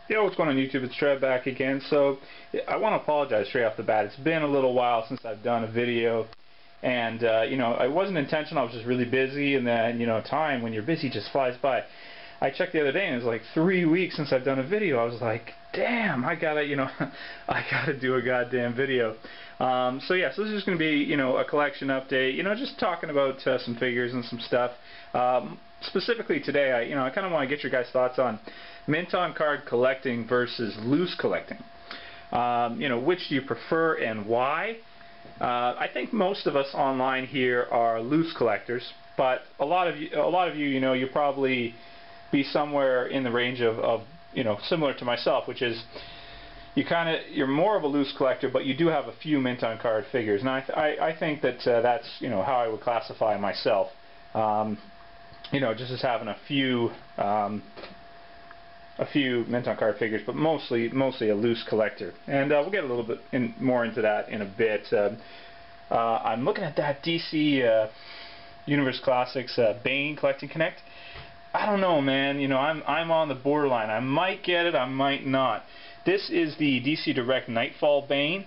Yo, what's going on YouTube? It's Trev back again. So I want to apologize straight off the bat. It's been a little while since I've done a video, and you know, it wasn't intentional. I was just really busy, and then time when you're busy just flies by. I checked the other day, and it was like 3 weeks since I've done a video. I was like, damn, I gotta I gotta do a goddamn video. So yeah, so this is just gonna be a collection update. Just talking about some figures and some stuff. Specifically today, I kind of want to get your guys' thoughts on mint on card collecting versus loose collecting. Which do you prefer and why? I think most of us online here are loose collectors, but a lot of you, you probably be somewhere in the range of similar to myself, which is you're more of a loose collector, but you do have a few mint on card figures, and I think that that's how I would classify myself. Just as having a few mint on card figures, but mostly a loose collector. And we'll get a little bit more into that in a bit. I'm looking at that DC Universe Classics Bane Collecting Connect. I don't know, man. I'm on the borderline. I might get it, I might not. This is the DC Direct Nightfall Bane,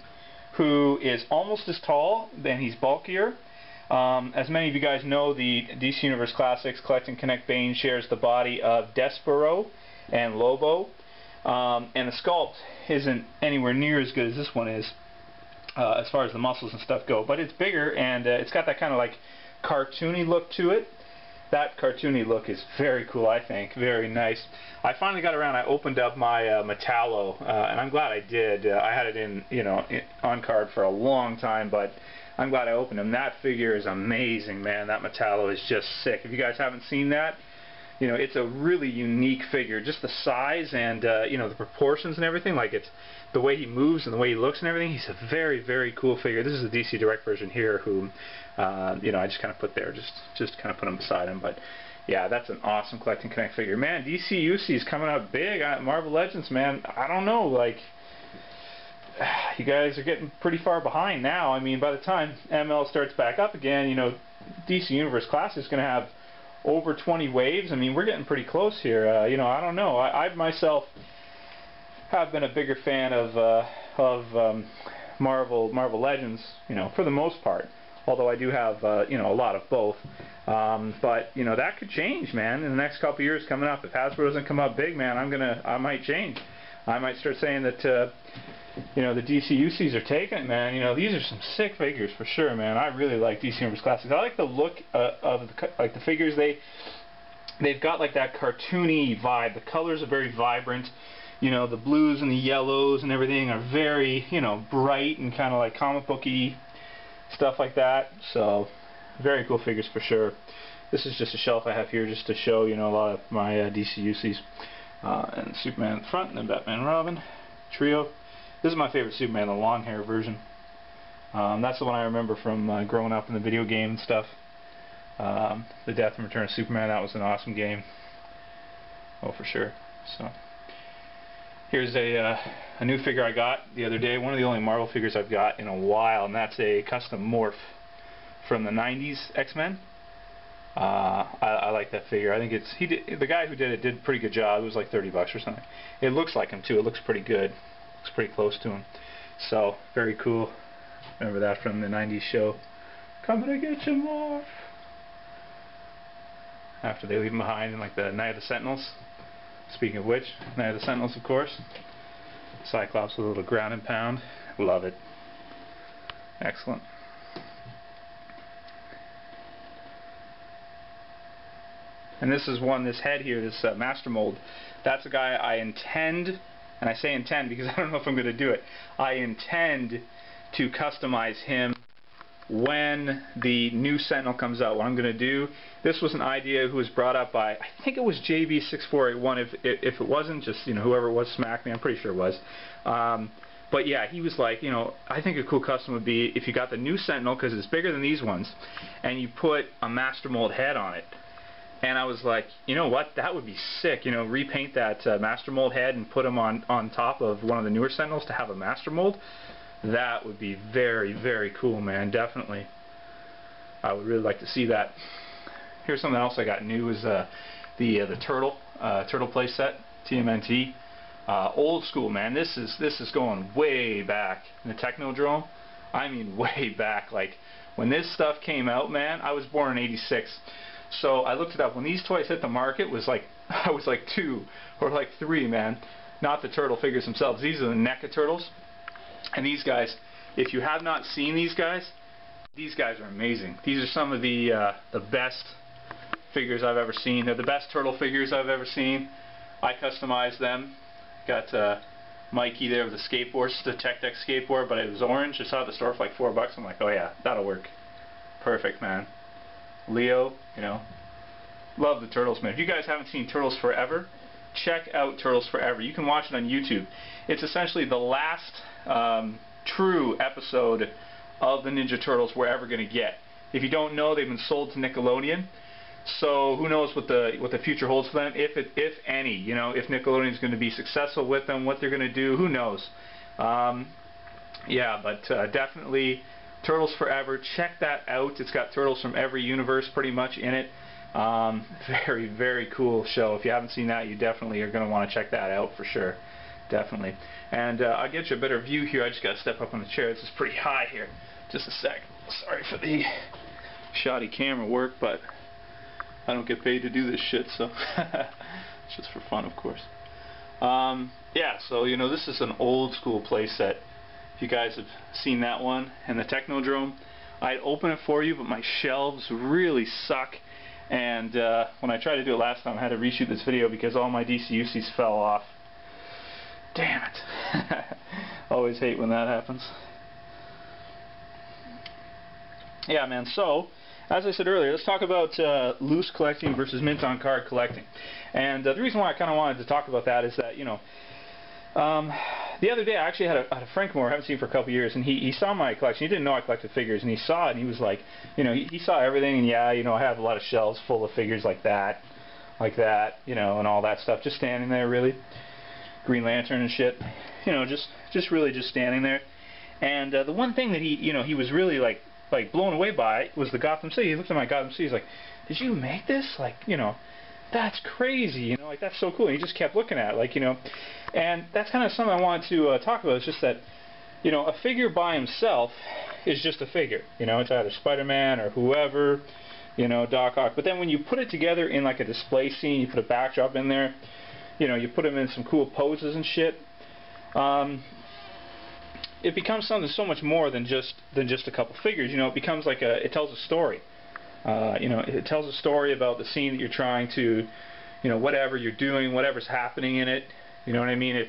who is almost as tall, and he's bulkier. As many of you guys know, the DC Universe Classics Collecting Connect Bane shares the body of Despero and Lobo, and the sculpt isn't anywhere near as good as this one is, as far as the muscles and stuff go, but it's bigger, and it's got that kind of like cartoony look to it. That cartoony look is very cool, I think. Very nice. I finally got around. I opened up my Metallo, and I'm glad I did. I had it in on card for a long time, but I'm glad I opened him. That figure is amazing, man. That Metallo is just sick. If you guys haven't seen that, it's a really unique figure. Just the size and the proportions and everything. Like, it's the way he moves and the way he looks and everything. He's a very, very cool figure. This is the DC Direct version here, who I just kind of put there, just kind of put him beside him. But yeah, that's an awesome Collecting Connect figure, man. DC UC is coming up big. Marvel Legends, man. I don't know, like, you guys are getting pretty far behind now. I mean, by the time ML starts back up again, DC Universe Classics is going to have over 20 waves. I mean, we're getting pretty close here. I don't know. I myself have been a bigger fan of Marvel Legends, for the most part. Although I do have, a lot of both. But that could change, man, in the next couple years coming up. If Hasbro doesn't come up big, man, I might change. I might start saying that, the DC UCs are taking it, man. These are some sick figures for sure, man. I really like DC Universe Classics. I like the look of the figures. They've got like that cartoony vibe. The colors are very vibrant. The blues and the yellows and everything are very, bright and kind of like comic booky stuff like that. So very cool figures for sure. This is just a shelf I have here just to show, a lot of my DC UCs. And Superman in the front, and then Batman and Robin trio. This is my favorite Superman, the long hair version. That's the one I remember from growing up in the video game and stuff. The Death and Return of Superman, that was an awesome game. Oh, for sure. So here's a new figure I got the other day. One of the only Marvel figures I've got in a while, and that's a custom morph from the 90s X-Men. I like that figure. I think the guy who did it did a pretty good job. It was like 30 bucks or something. It looks like him too. It looks pretty good. Looks pretty close to him. So very cool. Remember that from the 90s show. Coming to get you, morph. After they leave him behind in like the Night of the Sentinels. Speaking of which, Night of the Sentinels, of course. Cyclops with a little ground and pound. Love it. Excellent. And this is this head here, this Master Mold. That's a guy I intend, and I say intend because I don't know if I'm going to do it, I intend to customize him when the new Sentinel comes out. What I'm going to do, this was an idea who was brought up by, I think it was JB6481, if it wasn't, just whoever it was smacked me, I'm pretty sure it was. But yeah, he was like, I think a cool custom would be if you got the new Sentinel, because it's bigger than these ones, and you put a Master Mold head on it. And I was like, you know what, that would be sick, repaint that Master Mold head and put him on top of one of the newer Sentinels to have a Master Mold. That would be very, very cool, man, definitely. I would really like to see that. Here's something else I got new is the Turtle play set, TMNT. Old school, man. This is going way back in the Technodrome. I mean way back. Like when this stuff came out, man, I was born in '86. So I looked it up. When these toys hit the market, was like I was like 2 or like 3, man. Not the turtle figures themselves. These are the NECA turtles. And these guys, if you have not seen these guys are amazing. These are some of the best figures I've ever seen. They're the best turtle figures I've ever seen. I customized them. Got Mikey there with the skateboard, the Tech Deck skateboard, but it was orange. I saw it at the store for like $4. I'm like, oh yeah, that'll work. Perfect, man. Leo, you know, love the Turtles, man. If you guys haven't seen Turtles Forever, check out Turtles Forever. You can watch it on YouTube. It's essentially the last true episode of the Ninja Turtles we're ever going to get. If you don't know, they've been sold to Nickelodeon. So who knows what the future holds for them, if any. You know, if Nickelodeon's going to be successful with them, what they're going to do, who knows. Yeah, but definitely Turtles Forever. Check that out. It's got turtles from every universe pretty much in it. Very, very cool show. If you haven't seen that, you definitely are going to want to check that out for sure. Definitely. And I'll get you a better view here. I just got to step up on the chair. This is pretty high here. Just a sec. Sorry for the shoddy camera work, but I don't get paid to do this shit, so it's just for fun, of course. Yeah, so you know, this is an old school playset. If you guys have seen that one and the Technodrome, I'd open it for you, but my shelves really suck. And when I tried to do it last time, I had to reshoot this video because all my DC-UCs fell off. Damn it. Always hate when that happens. Yeah, man, so as I said earlier, let's talk about loose collecting versus mint on card collecting. And the reason why I kind of wanted to talk about that is that, you know, the other day I actually had a Frank Moore I haven't seen for a couple years, and he saw my collection. He didn't know I collected figures, and he saw it, and he was like, you know, he saw everything, and yeah, you know, I have a lot of shelves full of figures like that, you know, and all that stuff, just standing there, really. Green Lantern and shit, you know, just really just standing there. And the one thing that he was really like blown away by was the Gotham City. He looked at my Gotham City. He's like, "Did you make this? Like, you know, that's crazy. You know, like that's so cool." And he just kept looking at it, like, you know, and that's kind of something I wanted to talk about. It's just that, you know, a figure by himself is just a figure. You know, it's either Spider-Man or whoever, you know, Doc Ock. But then when you put it together in like a display scene, you put a backdrop in there. You know, you put them in some cool poses and shit. It becomes something so much more than just a couple figures. You know, it becomes like it tells a story. You know, it tells a story about the scene that you're trying to, you know, whatever you're doing, whatever's happening in it. You know what I mean? It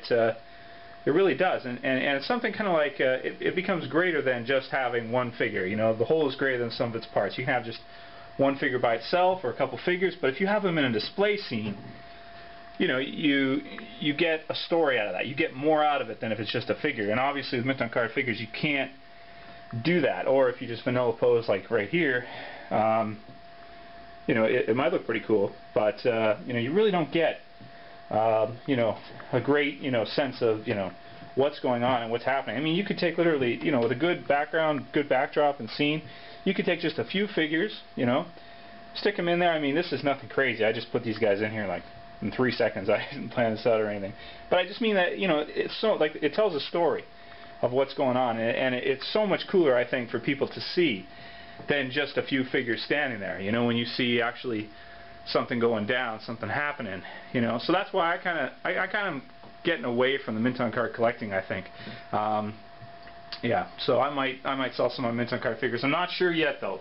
really does, and it's something kind of like it becomes greater than just having one figure. You know, the whole is greater than some of its parts. You can have just one figure by itself or a couple figures, but if you have them in a display scene, you know, you get a story out of that. You get more out of it than if it's just a figure. And obviously with mint on card figures, you can't do that. Or if you just vanilla pose like right here, you know, it might look pretty cool, but you know, you really don't get you know, a great, you know, sense of, you know, what's going on and what's happening. I mean, you could take literally, you know, with a good background, good backdrop and scene, you could take just a few figures, you know, stick them in there. I mean, this is nothing crazy. I just put these guys in here like in 3 seconds. I didn't plan this out or anything, but I just mean that, you know, it's so like it tells a story of what's going on, and it's so much cooler, I think, for people to see than just a few figures standing there. You know, when you see actually something going down, something happening. You know, so that's why I kind of getting away from the mint on card collecting, I think. Yeah, so I might sell some of my mint on card figures. I'm not sure yet though.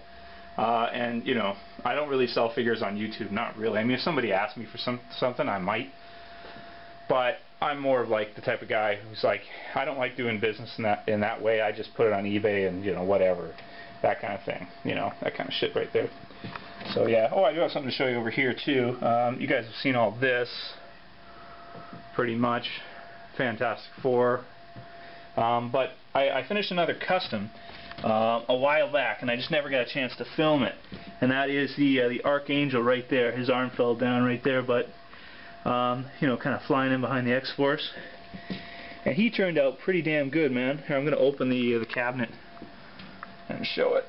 And you know, I don't really sell figures on YouTube, not really. I mean, if somebody asked me for something, I might. But I'm more of like the type of guy who's like, I don't like doing business in that way. I just put it on eBay and, you know, whatever, that kind of thing. You know, that kind of shit right there. So yeah. Oh, I do have something to show you over here too. You guys have seen all this, pretty much. Fantastic Four. But I finished another custom a while back, and I just never got a chance to film it. And that is the Archangel right there. His arm fell down right there, but you know, kind of flying in behind the X-Force. And he turned out pretty damn good, man. Here, I'm going to open the cabinet and show it.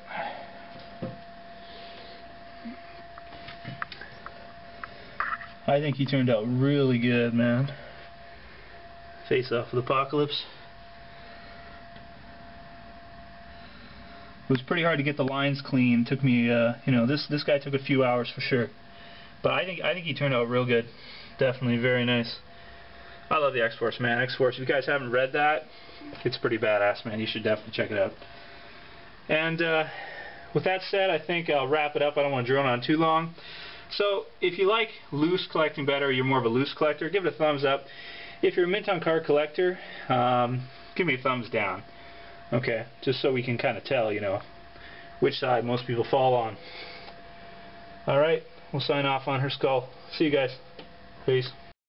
I think he turned out really good, man. Face Off with Apocalypse. It was pretty hard to get the lines clean. Took me, you know, this guy took a few hours for sure. But I think he turned out real good. Definitely very nice. I love the X-Force, man. X-Force, if you guys haven't read that, it's pretty badass, man. You should definitely check it out. And with that said, I think I'll wrap it up. I don't want to drone on too long. So, if you like loose collecting better, you're more of a loose collector, give it a thumbs up. If you're a mint on card collector, give me a thumbs down. Okay, just so we can kind of tell, you know, which side most people fall on. Alright, we'll sign off on her skull. See you guys. Peace.